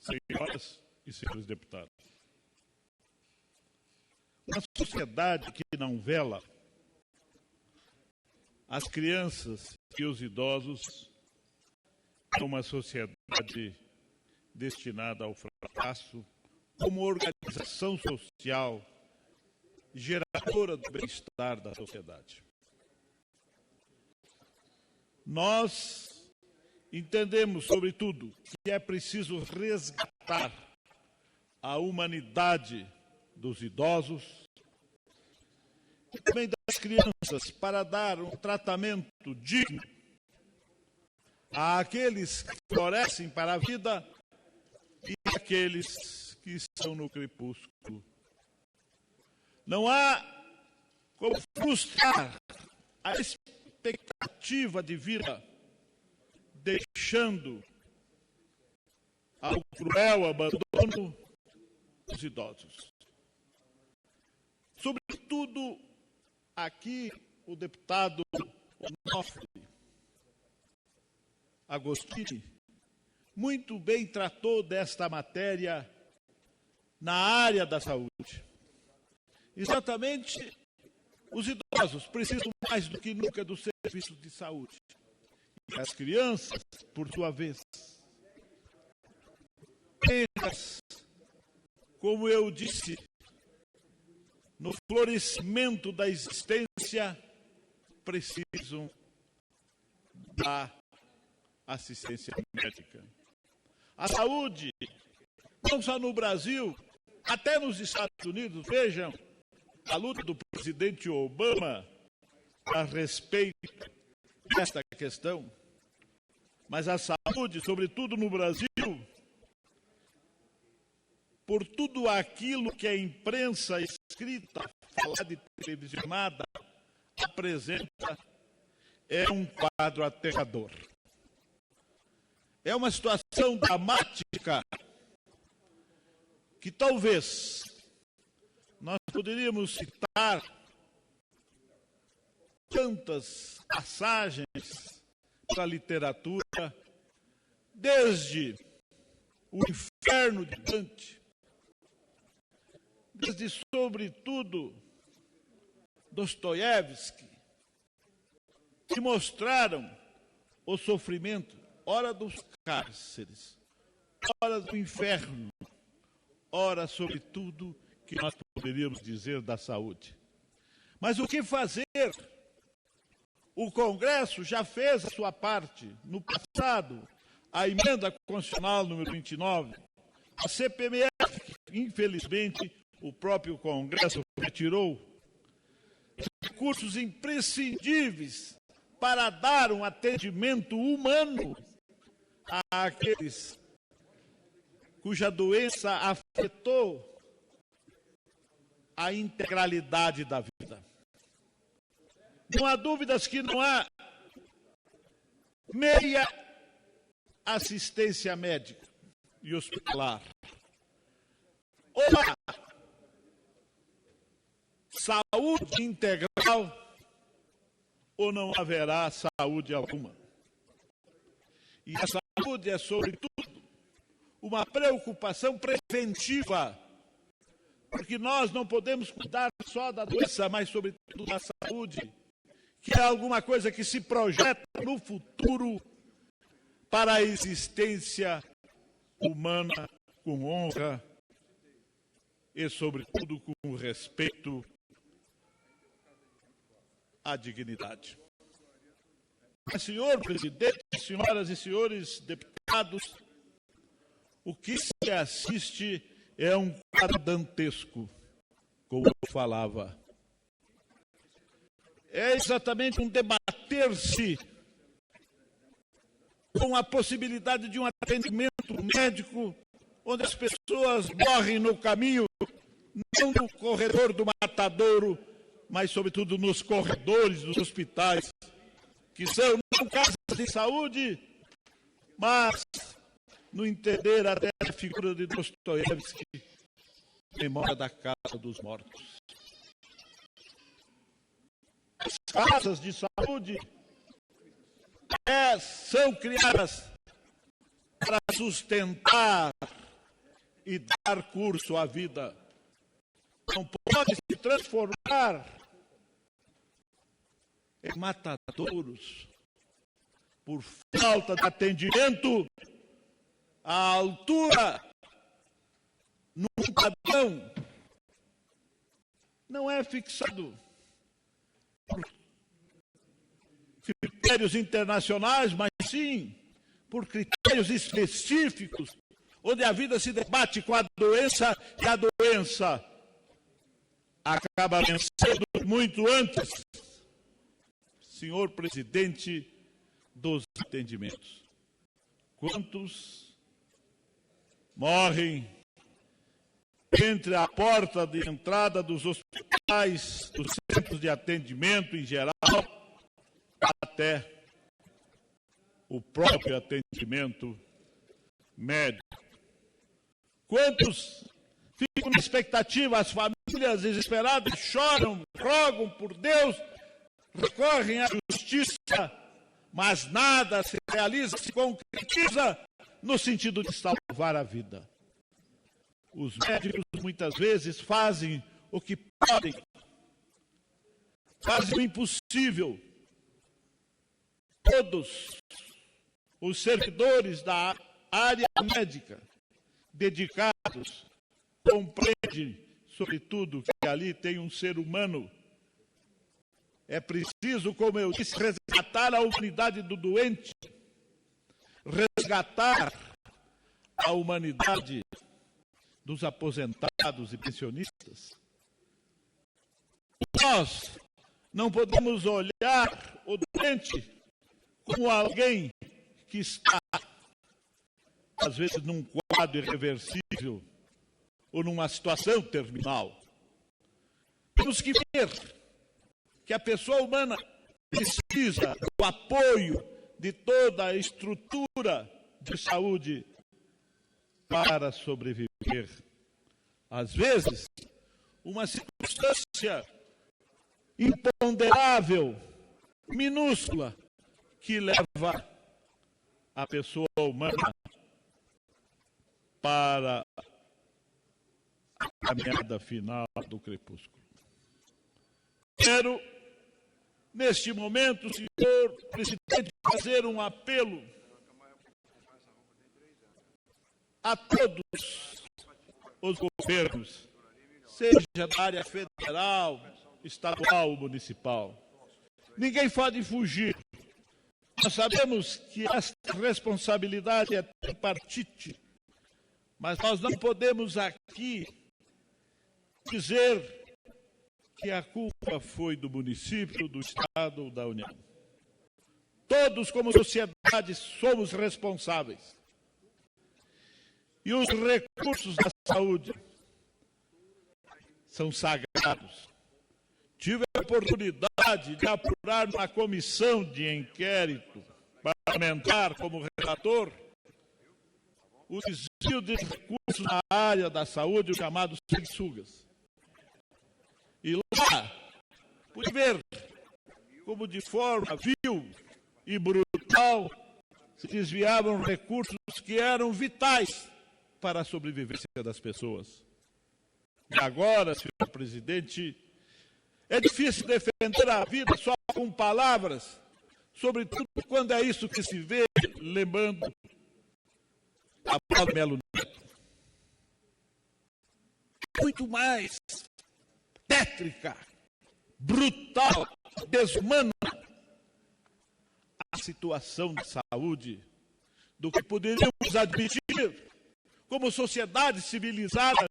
Senhoras e senhores deputados, uma sociedade que não vela as crianças e os idosos é uma sociedade destinada ao fracasso como organização social geradora do bem-estar da sociedade. Nós entendemos, sobretudo, que é preciso resgatar a humanidade dos idosos e também das crianças para dar um tratamento digno àqueles que florescem para a vida e àqueles que estão no crepúsculo. Não há como frustrar a expectativa de vida, deixando ao cruel abandono os idosos. Sobretudo, aqui, o deputado Onofre Agostini muito bem tratou desta matéria na área da saúde. Exatamente, os idosos precisam mais do que nunca do serviço de saúde. E as crianças, por sua vez, apenas, como eu disse, no florescimento da existência, precisam da assistência médica. A saúde, não só no Brasil, até nos Estados Unidos, vejam a luta do presidente Obama a respeito desta questão, mas a saúde, sobretudo no Brasil, por tudo aquilo que a imprensa escrita, falada e televisionada apresenta, é um quadro aterrador. É uma situação dramática que talvez nós poderíamos citar tantas passagens da literatura, desde o Inferno de Dante, desde, sobretudo, Dostoiévski, que mostraram o sofrimento, ora dos cárceres, ora do inferno, ora, sobretudo, que nós poderíamos dizer da saúde. Mas o que fazer? O Congresso já fez a sua parte. No passado, a emenda constitucional número 29, a CPMF, infelizmente, o próprio Congresso retirou recursos imprescindíveis para dar um atendimento humano àqueles cuja doença afetou a integralidade da vida. Não há dúvidas que não há meia assistência médica e hospitalar. Ou há saúde integral, ou não haverá saúde alguma. E a saúde é, sobretudo, uma preocupação preventiva, porque nós não podemos cuidar só da doença, mas, sobretudo, da saúde, que é alguma coisa que se projeta no futuro para a existência humana com honra e, sobretudo, com respeito à dignidade. Mas, senhor presidente, senhoras e senhores deputados, o que se assiste é um quadro dantesco, como eu falava. É exatamente um debater-se com a possibilidade de um atendimento médico onde as pessoas morrem no caminho, não no corredor do matadouro, mas, sobretudo, nos corredores dos hospitais, que são não casas de saúde, mas, no entender até a figura de Dostoiévski, memória da casa dos mortos. As casas de saúde são criadas para sustentar e dar curso à vida. Não pode se transformar em matadouros por falta de atendimento à altura num padrão. Não é fixado por critérios internacionais, mas sim por critérios específicos, onde a vida se debate com a doença e a doença acaba vencendo muito antes, senhor presidente, dos atendimentos. Quantos morrem entre a porta de entrada dos hospitais, dos centros de atendimento em geral, até o próprio atendimento médico? Quantos ficam na expectativa, as famílias desesperadas choram, rogam por Deus, recorrem à justiça, mas nada se realiza, se concretiza no sentido de salvar a vida. Os médicos muitas vezes fazem o que podem, fazem o impossível. Todos os servidores da área médica dedicados compreendem, sobretudo, que ali tem um ser humano. É preciso, como eu disse, resgatar a humanidade do doente, resgatar a humanidade dos aposentados e pensionistas. Nós não podemos olhar o doente como alguém que está, às vezes, num quadro irreversível ou numa situação terminal. Temos que ver que a pessoa humana precisa do apoio de toda a estrutura de saúde para sobreviver. Às vezes, uma circunstância imponderável, minúscula, que leva a pessoa humana para a caminhada final do crepúsculo. Quero, neste momento, senhor presidente, fazer um apelo a todos os governos, seja da área federal, estadual ou municipal. Ninguém pode fugir. Nós sabemos que esta responsabilidade é tripartite, mas nós não podemos aqui dizer que a culpa foi do município, do Estado ou da União. Todos, como sociedade, somos responsáveis. E os recursos da saúde são sagrados. Tive a oportunidade de apurar na comissão de inquérito parlamentar, como relator, o desvio de recursos na área da saúde, os chamados sanguessugas. E lá, pude ver como de forma vil e brutal se desviavam recursos que eram vitais para a sobrevivência das pessoas. E agora, senhor presidente, é difícil defender a vida só com palavras, sobretudo quando é isso que se vê, lembrando a Paulo Melo Neto. Muito mais tétrica, brutal, desumana a situação de saúde do que poderíamos admitir como sociedade civilizada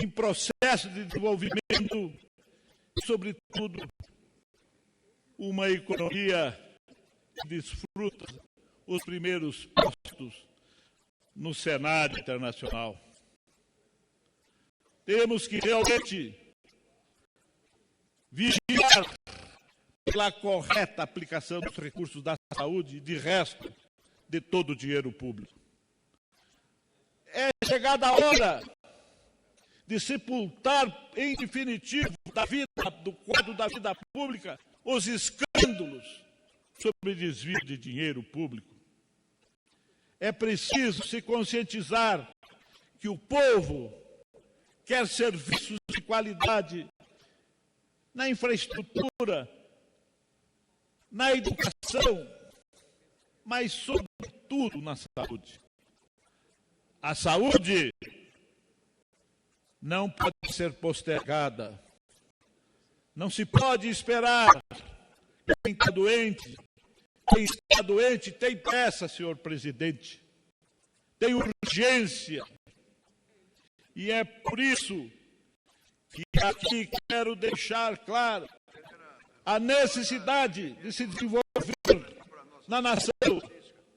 em processo de desenvolvimento, sobretudo uma economia que desfruta os primeiros postos no cenário internacional. Temos que realmente vigiar pela correta aplicação dos recursos da saúde e, de resto, de todo o dinheiro público. É chegada a hora de sepultar, em definitivo, do quadro da vida pública, os escândalos sobre desvio de dinheiro público. É preciso se conscientizar que o povo quer serviços de qualidade na infraestrutura, na educação, mas, sobretudo, na saúde. A saúde não pode ser postergada. Não se pode esperar. Quem está doente tem pressa, senhor presidente. Tem urgência. E é por isso que aqui quero deixar claro a necessidade de se desenvolver na nação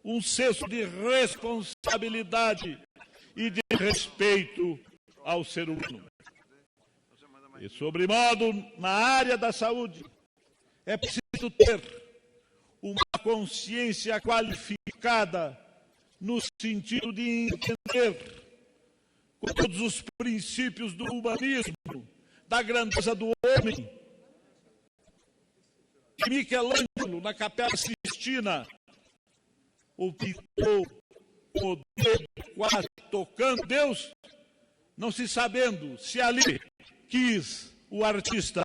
um senso de responsabilidade e de respeito ao ser humano. E, sobremodo, na área da saúde, é preciso ter uma consciência qualificada no sentido de entender com todos os princípios do humanismo, da grandeza do homem. E Michelangelo, na Capela Sistina, o pintou o dedo quase tocando Deus, não se sabendo se ali quis o artista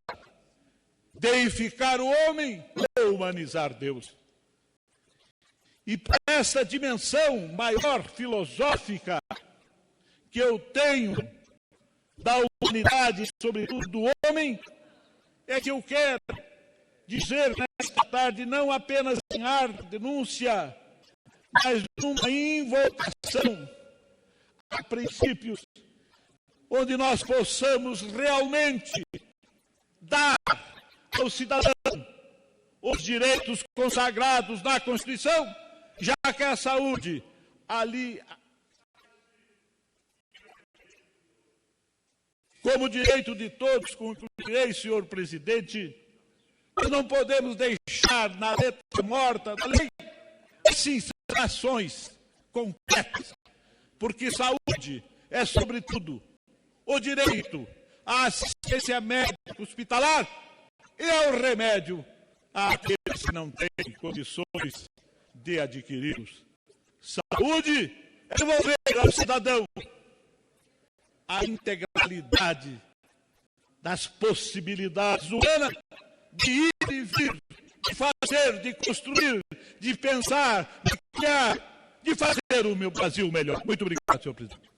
deificar o homem ou humanizar Deus. E para essa dimensão maior filosófica que eu tenho da humanidade, sobretudo do homem, é que eu quero dizer nesta tarde, não apenas em denúncia, mas numa invocação a princípios onde nós possamos realmente dar ao cidadão os direitos consagrados na Constituição, já que a saúde ali, como direito de todos, concluirei, senhor presidente, nós não podemos deixar na letra morta da lei ações concretas, porque saúde é, sobretudo, o direito à assistência médica hospitalar e ao remédio àqueles que não têm condições de adquiri-los. Saúde é devolver ao cidadão a integralidade das possibilidades humanas de ir e vir, de fazer, de construir, de pensar, de criar, de fazer o meu Brasil melhor. Muito obrigado, senhor presidente.